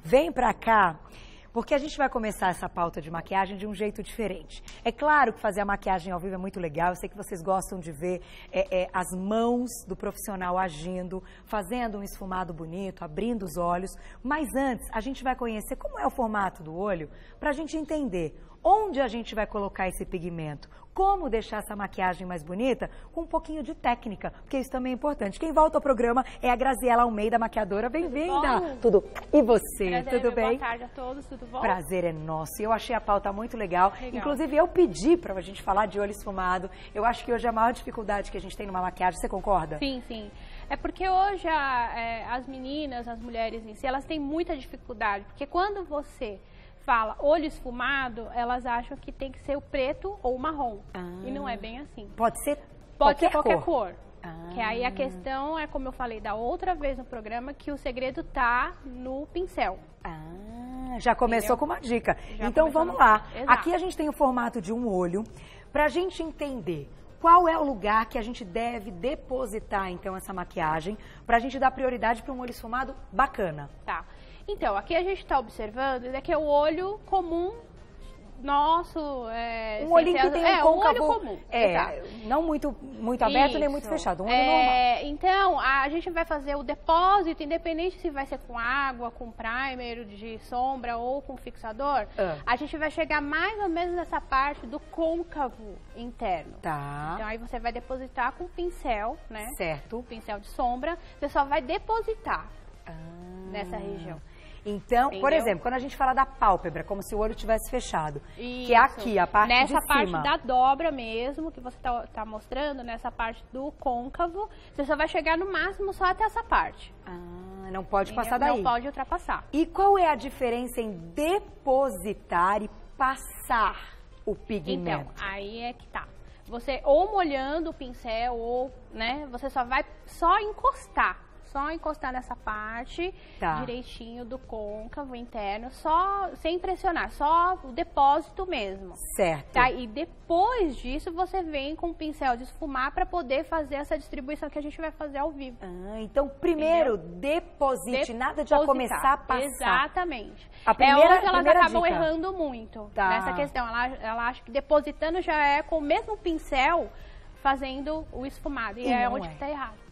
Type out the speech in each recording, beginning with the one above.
Vem pra cá, porque a gente vai começar essa pauta de maquiagem de um jeito diferente. É claro que fazer a maquiagem ao vivo é muito legal, eu sei que vocês gostam de ver as mãos do profissional agindo, fazendo um esfumado bonito, abrindo os olhos, mas antes a gente vai conhecer como é o formato do olho, pra gente entender onde a gente vai colocar esse pigmento, como deixar essa maquiagem mais bonita, com um pouquinho de técnica, porque isso também é importante. Quem volta ao programa é a Graziela Almeida, maquiadora. Bem-vinda! Tudo. E você, tudo bem? Boa tarde a todos, tudo bom? Prazer é nosso. Eu achei a pauta muito legal. Inclusive, eu pedi pra gente falar de olho esfumado. Eu acho que hoje é a maior dificuldade que a gente tem numa maquiagem. Você concorda? Sim, sim. É porque hoje as meninas, as mulheres em si, elas têm muita dificuldade. Porque quando você fala olho esfumado, elas acham que tem que ser o preto ou o marrom. E não é bem assim. Pode ser qualquer cor. Que aí a questão é, como eu falei da outra vez no programa, que o segredo tá no pincel. Já começou com uma dica. Então vamos lá. Aqui a gente tem o formato de um olho. Pra gente entender qual é o lugar que a gente deve depositar, então, essa maquiagem, pra gente dar prioridade para um olho esfumado bacana. Tá. Então, aqui a gente está observando, isso aqui é o olho comum nosso. Um olhinho que tem um côncavo, olho comum. Não muito aberto, isso, nem muito fechado, um olho normal. Então, a gente vai fazer o depósito, independente se vai ser com água, com primer de sombra ou com fixador, a gente vai chegar mais ou menos nessa parte do côncavo interno. Tá. Então, aí você vai depositar com pincel, né? Certo. Pincel de sombra, você só vai depositar nessa região. Então, entendeu? por exemplo, quando a gente fala da pálpebra, como se o olho tivesse fechado, isso. que é aqui, a parte de cima. Nessa parte da dobra mesmo, que você tá mostrando, nessa parte do côncavo, você só vai chegar no máximo só até essa parte. Não pode passar daí. Não pode ultrapassar. E qual é a diferença em depositar e passar o pigmento? Então, aí é que tá. Você ou molhando o pincel ou, né, você só vai encostar. Só encostar nessa parte direitinho do côncavo interno, só sem pressionar, só o depósito mesmo. Certo. Tá? E depois disso você vem com o pincel de esfumar para poder fazer essa distribuição que a gente vai fazer ao vivo. Então primeiro deposite, nada de já começar a passar. Exatamente. A primeira, é onde elas acabam dica. errando muito nessa questão. Ela acha que depositando já é com o mesmo pincel fazendo o esfumado. E é onde que tá errado.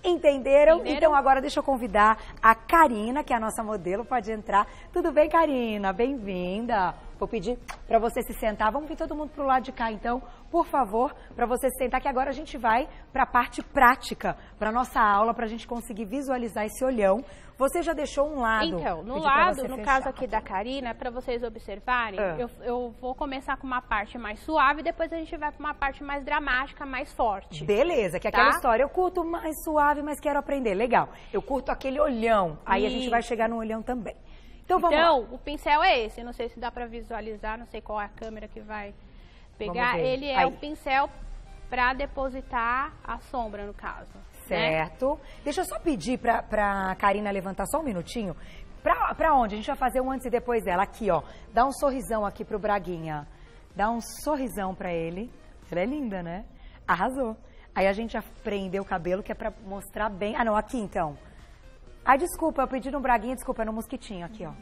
Entenderam? Então agora deixa eu convidar a Karina, que é a nossa modelo, pode entrar. Tudo bem, Karina? Bem-vinda. Vou pedir para você se sentar. Vamos vir todo mundo pro lado de cá, então, por favor, para você se sentar, que agora a gente vai para a parte prática, para nossa aula, para a gente conseguir visualizar esse olhão. Você já deixou um lado. Então, no lado, no caso aqui da Karina, para vocês observarem, eu vou começar com uma parte mais suave, depois a gente vai para uma parte mais dramática, mais forte. Beleza, que é aquela história, eu curto mais suave, mas quero aprender. Legal, eu curto aquele olhão, aí a gente vai chegar no olhão também. Então vamos lá. O pincel é esse, eu não sei se dá para visualizar, não sei qual é a câmera que vai pegar. Ele é o pincel para depositar a sombra, no caso. Certo. Né? Deixa eu só pedir pra Karina levantar só um minutinho. Pra onde? A gente vai fazer um antes e depois dela. Aqui, ó. Dá um sorrisão aqui pro Braguinha. Dá um sorrisão pra ele. Ela é linda, né? Arrasou. Aí a gente já prendeu o cabelo, que é pra mostrar bem... Ah, não, aqui então. Ai, desculpa, eu pedi no Braguinha, desculpa, é no mosquitinho aqui, ó.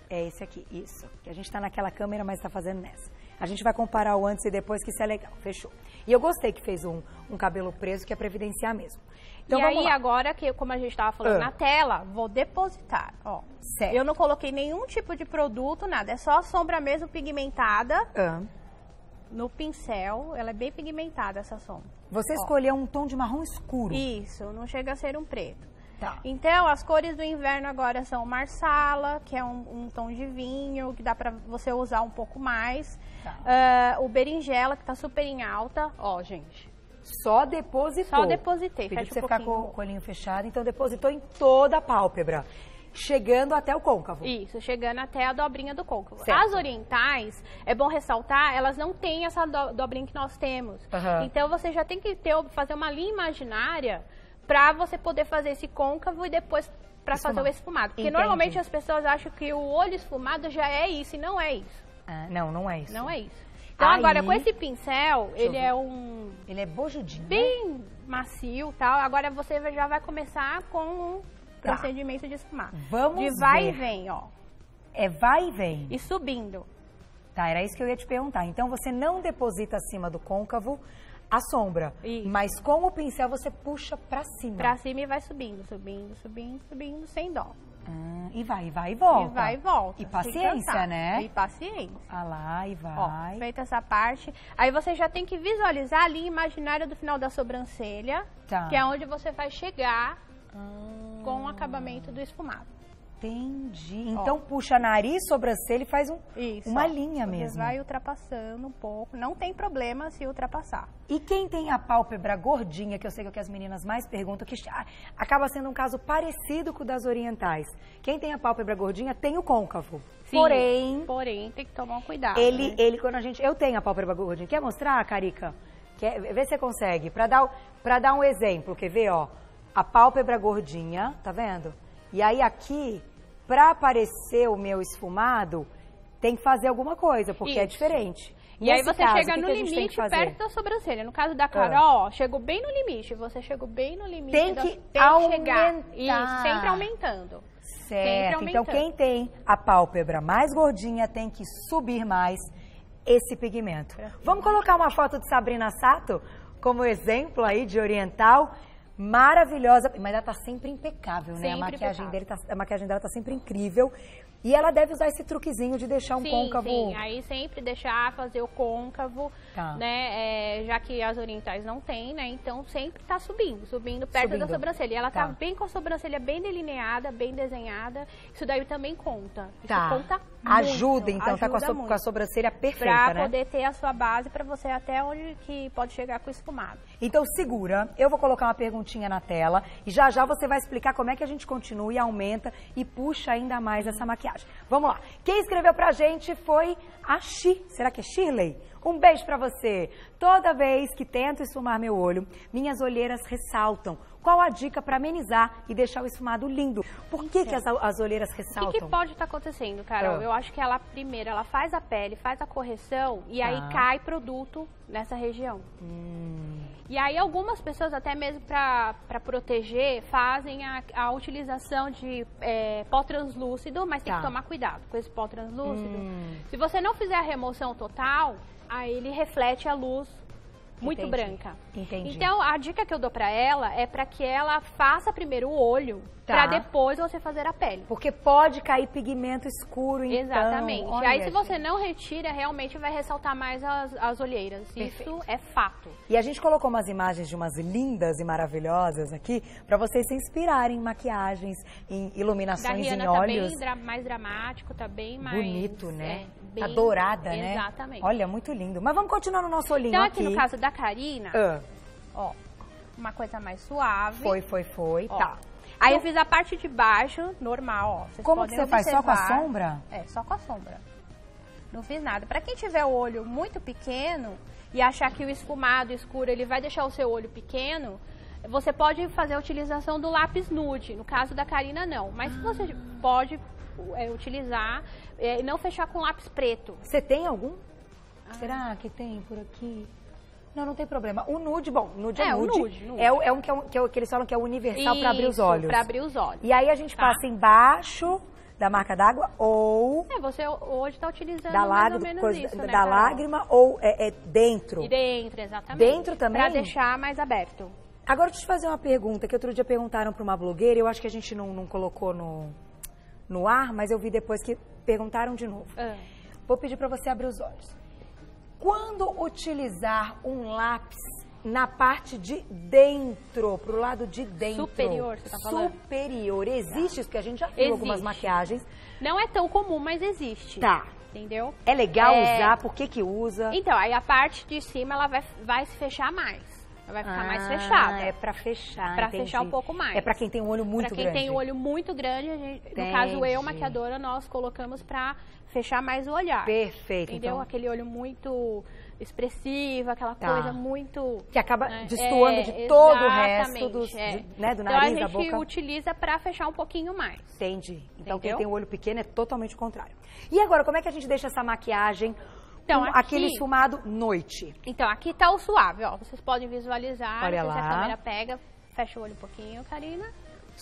É esse aqui, isso. Que a gente tá naquela câmera, mas tá fazendo nessa. A gente vai comparar o antes e depois, que isso é legal. Fechou. E eu gostei que fez um cabelo preso, que é pra evidenciar mesmo. Então, e aí, agora, que como a gente tava falando na tela, vou depositar, ó. Certo. Eu não coloquei nenhum tipo de produto, nada. É só a sombra mesmo pigmentada. No pincel, ela é bem pigmentada, essa sombra. Você escolheu um tom de marrom escuro. Isso, não chega a ser um preto. Tá. Então, as cores do inverno agora são marsala, que é um tom de vinho, que dá pra você usar um pouco mais. O berinjela, que tá super em alta. Ó, gente. Só depositou. Só depositei. Pedi pra você ficar com o olhinho fechado, então depositou em toda a pálpebra. Chegando até o côncavo. Isso, chegando até a dobrinha do côncavo. Certo. As orientais, é bom ressaltar, elas não têm essa dobrinha que nós temos. Então, você já tem que fazer uma linha imaginária para você poder fazer esse côncavo e depois para fazer o esfumado. Porque normalmente as pessoas acham que o olho esfumado já é isso, e não é isso. Não é isso. Não é isso. Então agora com esse pincel, ele é bojudinho, bem macio e tal. Agora você já vai começar com procedimento de esfumar. Vamos ver. De vai e vem, ó. É vai e vem. E subindo. Tá, era isso que eu ia te perguntar. Então, você não deposita acima do côncavo a sombra, mas com o pincel você puxa pra cima. Pra cima e vai subindo, subindo, subindo, subindo, sem dó. E vai e volta. E vai e volta. E paciência, né? E paciência. Ah lá, e vai. Ó, feita essa parte, aí você já tem que visualizar a linha imaginária do final da sobrancelha, que é onde você vai chegar com o acabamento do esfumado. Entendi. Então puxa nariz, sobrancelha e faz uma linha mesmo. Você vai ultrapassando um pouco. Não tem problema se ultrapassar. E quem tem a pálpebra gordinha, que eu sei que é o que as meninas mais perguntam, que acaba sendo um caso parecido com o das orientais. Quem tem a pálpebra gordinha tem o côncavo. Sim, porém tem que tomar um cuidado. Quando eu tenho a pálpebra gordinha. Quer mostrar, Carica? Vê se você consegue. Pra dar um exemplo, quer ver, ó? A pálpebra gordinha, tá vendo? E aí aqui, pra aparecer o meu esfumado, tem que fazer alguma coisa, porque é diferente. E aí você chega no limite perto da sobrancelha. No caso da Carol, chegou bem no limite. Você chegou bem no limite. Tem que chegar. Isso, sempre aumentando. Certo. Então quem tem a pálpebra mais gordinha tem que subir mais esse pigmento. Vamos colocar uma foto de Sabrina Sato como exemplo aí de oriental. Maravilhosa, mas ela tá sempre impecável, né? A maquiagem dela tá sempre incrível. E ela deve usar esse truquezinho de deixar um côncavo. Sim, aí sempre fazer o côncavo, né? Já que as orientais não tem, né? Então sempre tá subindo perto da sobrancelha. E ela tá bem com a sobrancelha bem delineada, bem desenhada. Isso daí também conta. Isso conta muito. Ajuda, então, tá com a sobrancelha perfeita, pra poder ter a sua base pra você até onde que pode chegar com o esfumado. Então segura, eu vou colocar uma perguntinha na tela e já você vai explicar como é que a gente continua e aumenta e puxa ainda mais essa maquiagem. Vamos lá. Quem escreveu pra gente foi a Será que é Shirley? Um beijo pra você. Toda vez que tento esfumar meu olho, minhas olheiras ressaltam. Qual a dica para amenizar e deixar o esfumado lindo? Por que as olheiras ressaltam? O que pode estar acontecendo, Carol? Eu acho que primeiro, ela faz a pele, faz a correção e aí cai produto nessa região. E aí algumas pessoas, até mesmo para proteger, fazem a utilização de pó translúcido, mas tem que tomar cuidado com esse pó translúcido. Se você não fizer a remoção total, aí ele reflete a luz muito branca. Entendi. Então, a dica que eu dou pra ela é pra que ela faça primeiro o olho, pra depois você fazer a pele. Porque pode cair pigmento escuro, então. Exatamente. Olha, aí, se você não retira, realmente vai ressaltar mais as olheiras. Perfeito. Isso é fato. E a gente colocou umas imagens de umas lindas e maravilhosas aqui, pra vocês se inspirarem em maquiagens, em iluminações em olhos. Tá bem mais dramático, tá bem mais... Bonito, né? Tá dourada, né? Exatamente. Olha, muito lindo. Mas vamos continuar no nosso olhinho aqui. Então, aqui no caso da Karina, ó, uma coisa mais suave. Foi. Ó. Tá. Aí eu fiz a parte de baixo, normal, ó. Vocês Como que você faz? Só com a sombra? É, só com a sombra. Não fiz nada. Pra quem tiver o olho muito pequeno e achar que o esfumado escuro, ele vai deixar o seu olho pequeno, você pode fazer a utilização do lápis nude. No caso da Karina, não. Mas você pode utilizar e não fechar com lápis preto. Você tem algum? Será que tem por aqui? Não tem problema. O nude, nude é nude. Nude. É um que eles falam que é universal para abrir os olhos. Para abrir os olhos. E aí a gente passa embaixo da marca d'água ou... você hoje está utilizando mais ou menos isso, né, da lágrima ou dentro? E dentro, exatamente. Dentro também? Para deixar mais aberto. Agora, deixa eu te fazer uma pergunta, que outro dia perguntaram para uma blogueira, eu acho que a gente não colocou no ar, mas eu vi depois que perguntaram de novo. Vou pedir para você abrir os olhos. Quando utilizar um lápis na parte de dentro, pro lado de dentro? Superior, você tá falando? Superior. Existe isso, porque a gente já viu algumas maquiagens. Não é tão comum, mas existe. Tá. Entendeu? É legal usar? Por que usa? Então, aí a parte de cima, ela vai se fechar mais. Ela vai ficar mais fechada. É pra fechar, pra fechar um pouco mais. É pra quem tem um olho muito grande. Pra quem tem um olho muito grande, no caso eu, maquiadora, nós colocamos pra fechar mais o olhar. Perfeito. Entendeu? Então... Aquele olho muito expressivo, aquela coisa muito... Que acaba destoando de todo o resto do nariz, da boca. Então a gente utiliza pra fechar um pouquinho mais. Entendi. Então quem tem o olho pequeno é totalmente o contrário. E agora, como é que a gente deixa essa maquiagem... Então, aquele esfumado noite. Então, aqui tá o suave, ó. Vocês podem visualizar. Olha lá. Se a câmera pega, fecha o olho um pouquinho, Karina.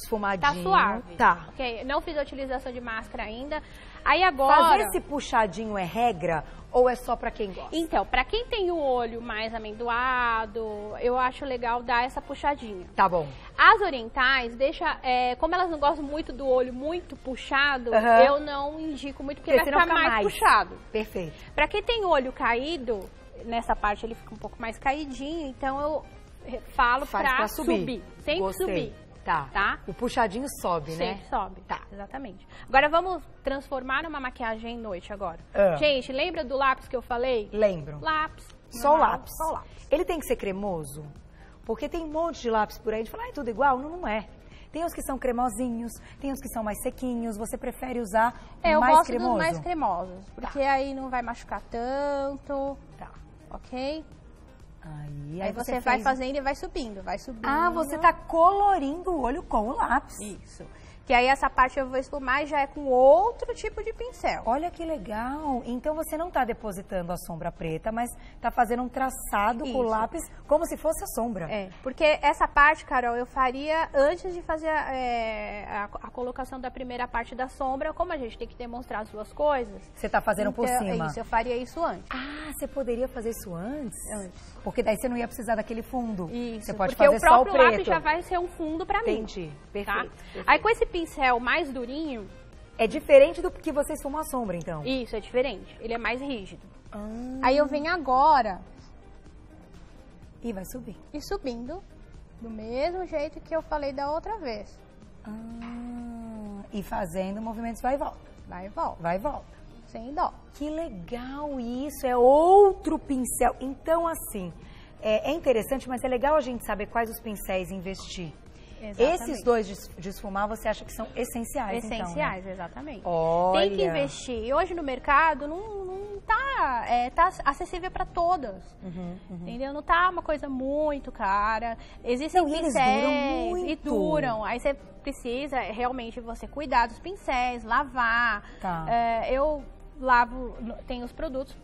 Esfumadinho. Tá suave. Tá. Ok, não fiz a utilização de máscara ainda. Aí agora... Fazer esse puxadinho é regra ou é só pra quem gosta? Então, pra quem tem o olho mais amendoado, eu acho legal dar essa puxadinha. Tá bom. As orientais, como elas não gostam muito do olho muito puxado, eu não indico muito, porque vai ficar mais puxado. Perfeito. Pra quem tem o olho caído, nessa parte ele fica um pouco mais caidinho, então eu falo pra subir. Sempre subir. Tá. O puxadinho sobe, né? Sempre sobe. Tá. Exatamente. Agora vamos transformar numa maquiagem noite agora. Gente, lembra do lápis que eu falei? Lembro. Lápis. Só o lápis. Ele tem que ser cremoso? Porque tem um monte de lápis por aí, a gente fala, é tudo igual? Não, não é. Tem os que são cremosinhos, tem os que são mais sequinhos. Você prefere usar eu mais gosto cremoso? Dos mais cremosos, porque aí não vai machucar tanto. Tá. Ok? Aí você vai fazendo e vai subindo, Ah, você tá colorindo o olho com o lápis. Isso. Que aí essa parte eu vou esfumar e já é com outro tipo de pincel. Olha que legal. Então você não tá depositando a sombra preta, mas tá fazendo um traçado com o lápis como se fosse a sombra. É, porque essa parte, Carol, eu faria antes de fazer a colocação da primeira parte da sombra. Como a gente tem que demonstrar as duas coisas. Você tá fazendo por cima. Isso, eu faria isso antes. Ah, você poderia fazer isso antes? Antes. Porque daí você não ia precisar daquele fundo. Isso, você pode porque fazer só o preto. o próprio lápis já vai ser um fundo pra mim. Entendi, perfeito, perfeito. Aí com esse pincel mais durinho... É diferente do que você esfumou a sombra, então? Isso, é diferente. Ele é mais rígido. Aí eu venho agora... E vai subir. E subindo, do mesmo jeito que eu falei da outra vez. E fazendo movimentos vai e volta. Vai e volta. Vai e volta. Sem dó. Que legal isso, é outro pincel. Então, assim, é interessante, mas é legal a gente saber quais os pincéis investir. Exatamente. Esses dois de esfumar, você acha que são essenciais, essenciais, então, né? Exatamente. Olha. Tem que investir. E hoje no mercado não tá acessível para todas. Entendeu? Não tá uma coisa muito cara. Existem pincéis duram muito. E duram. Aí você precisa realmente você cuidar dos pincéis, lavar. Tá. Eu lavo, tem os produtos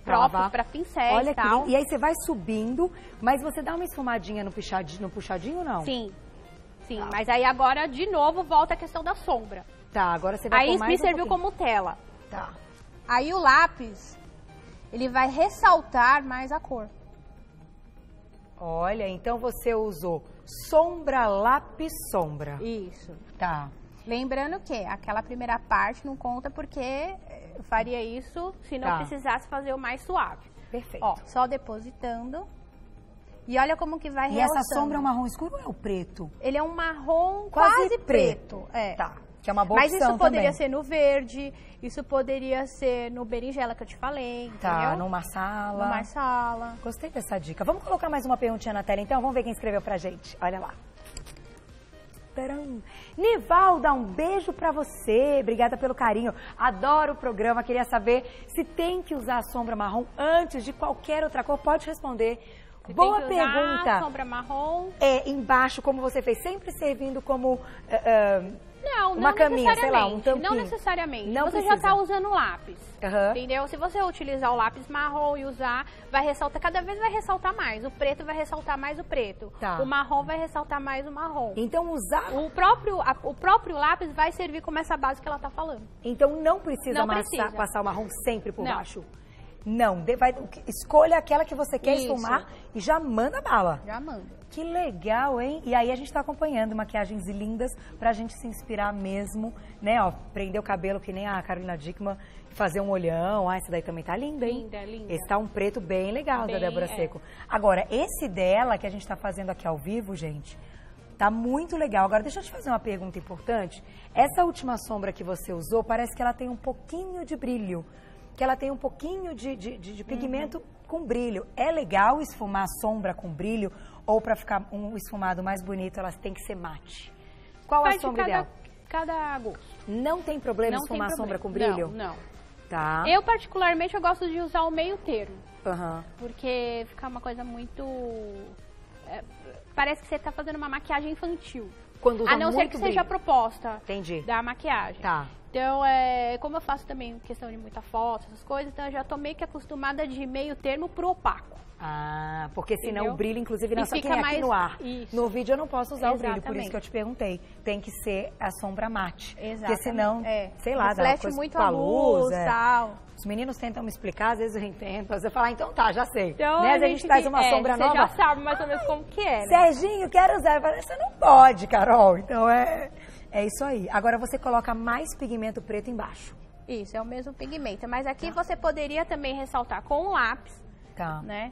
próprios para pincéis. Olha e tal. E aí você vai subindo, mas você dá uma esfumadinha no puxadinho ou não? Sim. Sim, mas aí agora, de novo, volta a questão da sombra. Tá, agora você vai aí mais me serviu como tela. Tá. Aí o lápis, ele vai ressaltar mais a cor. Olha, então você usou sombra, lápis, sombra. Isso. Tá. Lembrando que aquela primeira parte não conta porque eu faria isso se não precisasse fazer o mais suave. Perfeito. Ó, só depositando. E olha como que vai realçando. E essa sombra é um marrom escuro ou é o preto? Ele é um marrom quase preto. É. Tá, que é uma boa opção. Mas isso poderia ser no verde, isso poderia ser no berinjela que eu te falei, entendeu? Tá, no marsala. No marsala. Gostei dessa dica. Vamos colocar mais uma perguntinha na tela então? Vamos ver quem escreveu pra gente. Olha lá. Tcharam. Nivalda, um beijo pra você. Obrigada pelo carinho. Adoro o programa. Queria saber se tem que usar a sombra marrom antes de qualquer outra cor. Pode responder. Boa pergunta. Sombra marrom. Embaixo, como você fez, sempre servindo como uma caminha, sei lá, um tampinho. Não necessariamente. Não você precisa. já está usando lápis, entendeu? Se você utilizar o lápis marrom e usar, vai ressaltar, cada vez vai ressaltar mais. O preto vai ressaltar mais o preto. Tá. O marrom vai ressaltar mais o marrom. Então usar... O próprio lápis vai servir como essa base que ela está falando. Então não precisa, passar o marrom sempre por baixo? Não, escolha aquela que você quer esfumar e já manda bala. Já manda. Que legal, hein? E aí a gente tá acompanhando maquiagens lindas pra gente se inspirar mesmo, né? Ó, prender o cabelo que nem a Carolina Dickmann, fazer um olhão. Ah, essa daí também tá linda, hein? Linda, linda. Esse tá um preto bem legal da Débora Seco. Agora, esse dela que a gente tá fazendo aqui ao vivo, gente, tá muito legal. Agora, deixa eu te fazer uma pergunta importante. Essa última sombra que você usou, parece que ela tem um pouquinho de brilho. Que ela tem um pouquinho de pigmento com brilho. É legal esfumar sombra com brilho ou para ficar um esfumado mais bonito, elas têm que ser mate? Qual a sombra ideal? Cada gosto. Não tem problema esfumar sombra com brilho? Não. Tá. Eu, particularmente, eu gosto de usar o meio termo. Uhum. Porque fica uma coisa muito... parece que você tá fazendo uma maquiagem infantil. Quando usa a não ser muito que brilho. seja a proposta Entendi. da maquiagem. Tá. Então, como eu faço também questão de muita foto, essas coisas, então eu já tô meio que acostumada de meio termo pro opaco. Ah, porque senão entendeu? o brilho, inclusive, não é só que nem aqui no ar. Isso. No vídeo eu não posso usar o brilho, por isso que eu te perguntei. Tem que ser a sombra mate. Exatamente. Porque senão, sei lá, dá uma coisa muito com a luz. tal. Os meninos tentam me explicar, às vezes eu entendo. Você fala, então tá, já sei. Então, né? A gente traz uma sombra nova. Você já sabe mais ou menos como que é, né? Serginho, quero usar. Eu falo, você não pode, Carol. Então é isso aí. Agora você coloca mais pigmento preto embaixo. Isso, é o mesmo pigmento. Mas aqui você poderia também ressaltar com o lápis, né?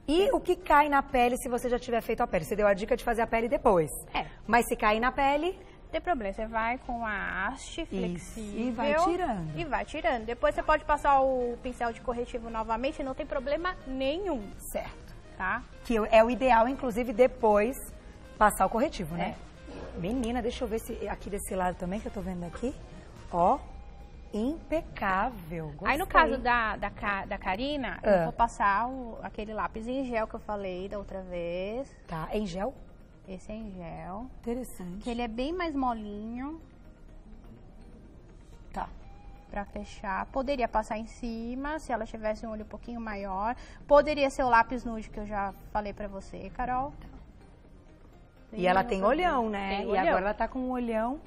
E o que cai na pele se você já tiver feito a pele? Você deu a dica de fazer a pele depois. Mas se cair na pele... Não tem problema, você vai com a haste flexível. E vai tirando. E vai tirando. Depois você pode passar o pincel de corretivo novamente, não tem problema nenhum. Certo. Tá? Que é o ideal, inclusive, depois passar o corretivo, né? Menina, deixa eu ver se aqui desse lado também, que eu tô vendo aqui. Ó, impecável. Gostei. Aí no caso da Karina, eu vou passar aquele lápis em gel que eu falei da outra vez. Tá, em gel? Esse é em gel. Interessante. Que ele é bem mais molinho. Tá. Pra fechar. Poderia passar em cima, se ela tivesse um olho um pouquinho maior. Poderia ser o lápis nude que eu já falei pra você, Carol. E ela tem olhão, né? Tem e olhão. agora ela tá com um olhão.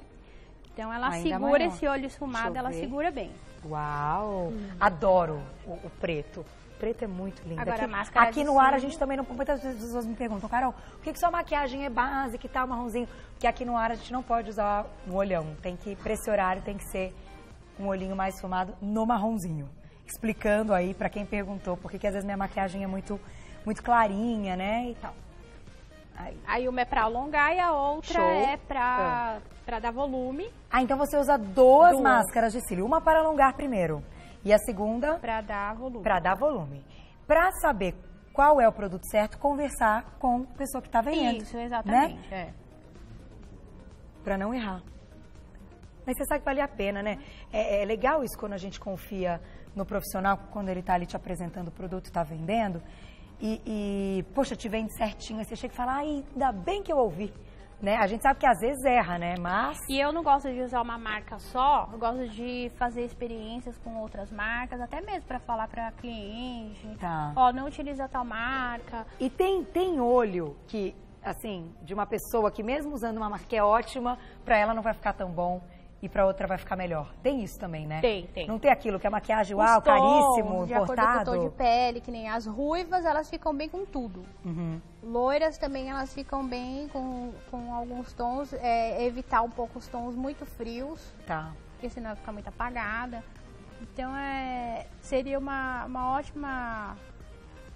Então ela ainda segura maior. esse olho esfumado, ela segura bem. Uau! Adoro o preto. O preto é muito lindo. Agora, a máscara aqui no ar a gente também não... Muitas vezes as pessoas me perguntam, Carol, por que sua maquiagem é básica e tal, marronzinho? Porque aqui no ar a gente não pode usar um olhão. Tem que, pra esse horário, tem que ser um olhinho mais esfumado no marronzinho. Explicando aí pra quem perguntou por que às vezes minha maquiagem é muito clarinha, né, e tal. Aí uma é pra alongar e a outra é pra dar volume. Ah, então você usa duas máscaras de cílio. Uma para alongar primeiro e a segunda... Pra dar volume. Pra dar volume. Pra saber qual é o produto certo, conversar com a pessoa que tá vendendo. Isso, exatamente. Né? Pra não errar. Mas você sabe que vale a pena, né? É legal isso quando a gente confia no profissional, quando ele tá ali te apresentando o produto e tá vendendo. Poxa, te vende certinho, aí você chega e fala, ai, ainda bem que eu ouvi, né? A gente sabe que às vezes erra, né? Mas... E eu não gosto de usar uma marca só, eu gosto de fazer experiências com outras marcas, até mesmo para falar para cliente, ó, não utiliza tal marca. E tem olho que, assim, de uma pessoa que mesmo usando uma marca que é ótima, para ela não vai ficar tão bom. E pra outra vai ficar melhor. Tem isso também, né? Tem. Não tem aquilo que é maquiagem, uau, caríssimo, de importado. acordo com o tom de pele, que nem as ruivas, elas ficam bem com tudo. Loiras também, elas ficam bem com alguns tons, evitar um pouco os tons muito frios. Tá. Porque senão fica muito apagada. Então, seria uma ótima...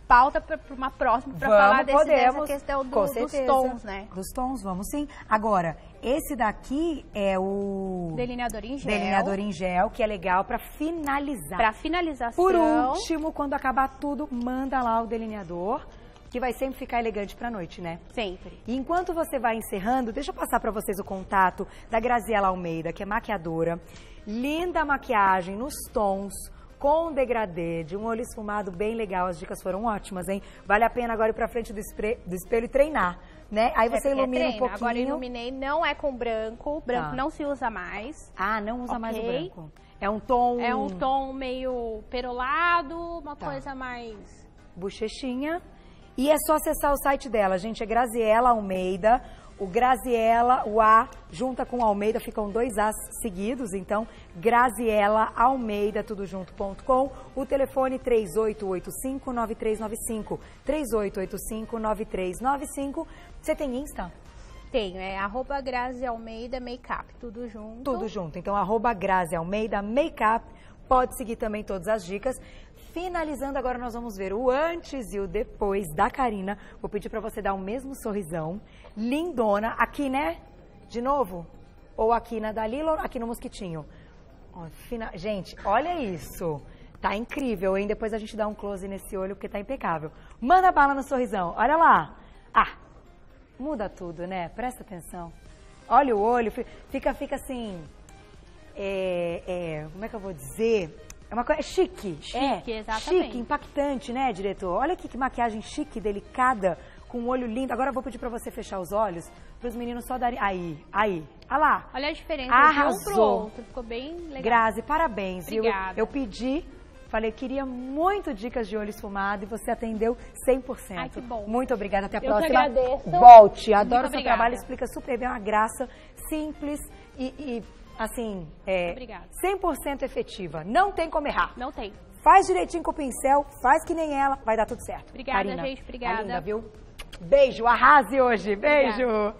pauta para uma próxima, para falar dessa questão dos tons, né? Dos tons, vamos sim. Agora, esse daqui é o... Delineador em gel. Delineador em gel, que é legal para finalizar. Para finalização. Por último, quando acabar tudo, manda lá o delineador, que vai sempre ficar elegante pra noite, né? Sempre. E enquanto você vai encerrando, deixa eu passar para vocês o contato da Graziela Almeida, que é maquiadora. Linda maquiagem nos tons, com degradê, de um olho esfumado bem legal. As dicas foram ótimas, hein? Vale a pena agora ir pra frente do espelho e treinar, né? Aí você ilumina um pouquinho. Agora iluminei, não é com branco. Branco não se usa mais. Ah, não usa mais o branco. É um tom... É um tom meio perolado, uma coisa mais... bochechinha. E é só acessar o site dela, gente. É Graziela Almeida. O Graziela, o A, junta com Almeida, ficam dois As seguidos. Então, Graziela Almeida, tudo junto.com. O telefone 3885-9395. 3885-9395. Você tem Insta? Tenho, @Grazi Almeida Makeup, tudo junto. Tudo junto. Então, @Grazi Almeida Makeup. Pode seguir também todas as dicas. Finalizando, agora nós vamos ver o antes e o depois da Karina. Vou pedir para você dar o mesmo sorrisão. Lindona. Aqui, né? De novo? Ou aqui na Dalila ou aqui no Mosquitinho? Ó, gente, olha isso. Tá incrível, hein? Depois a gente dá um close nesse olho, porque tá impecável. Manda bala no sorrisão. Olha lá. Ah, muda tudo, né? Presta atenção. Olha o olho. Fica assim... como é que eu vou dizer? É uma coisa chique. Chique, exatamente. Chique, impactante, né, diretor? Olha aqui que maquiagem chique, delicada, com um olho lindo. Agora eu vou pedir pra você fechar os olhos, para os meninos só darem... Aí. Olha lá. Olha a diferença Arrasou. de um pro outro. Ficou bem legal. Grazi, parabéns. Obrigada. Eu pedi, falei, queria muito dicas de olho esfumado e você atendeu 100%. Ai, que bom. Muito obrigada, até a Eu próxima. que agradeço. Volte, adoro o seu obrigada. trabalho, explica super bem, é uma graça, simples e assim, 100% efetiva. Não tem como errar. Não tem. Faz direitinho com o pincel, faz que nem ela, vai dar tudo certo. Obrigada, Karina, gente, obrigada. Tá linda, viu? Beijo, arrase hoje. Beijo. Obrigada.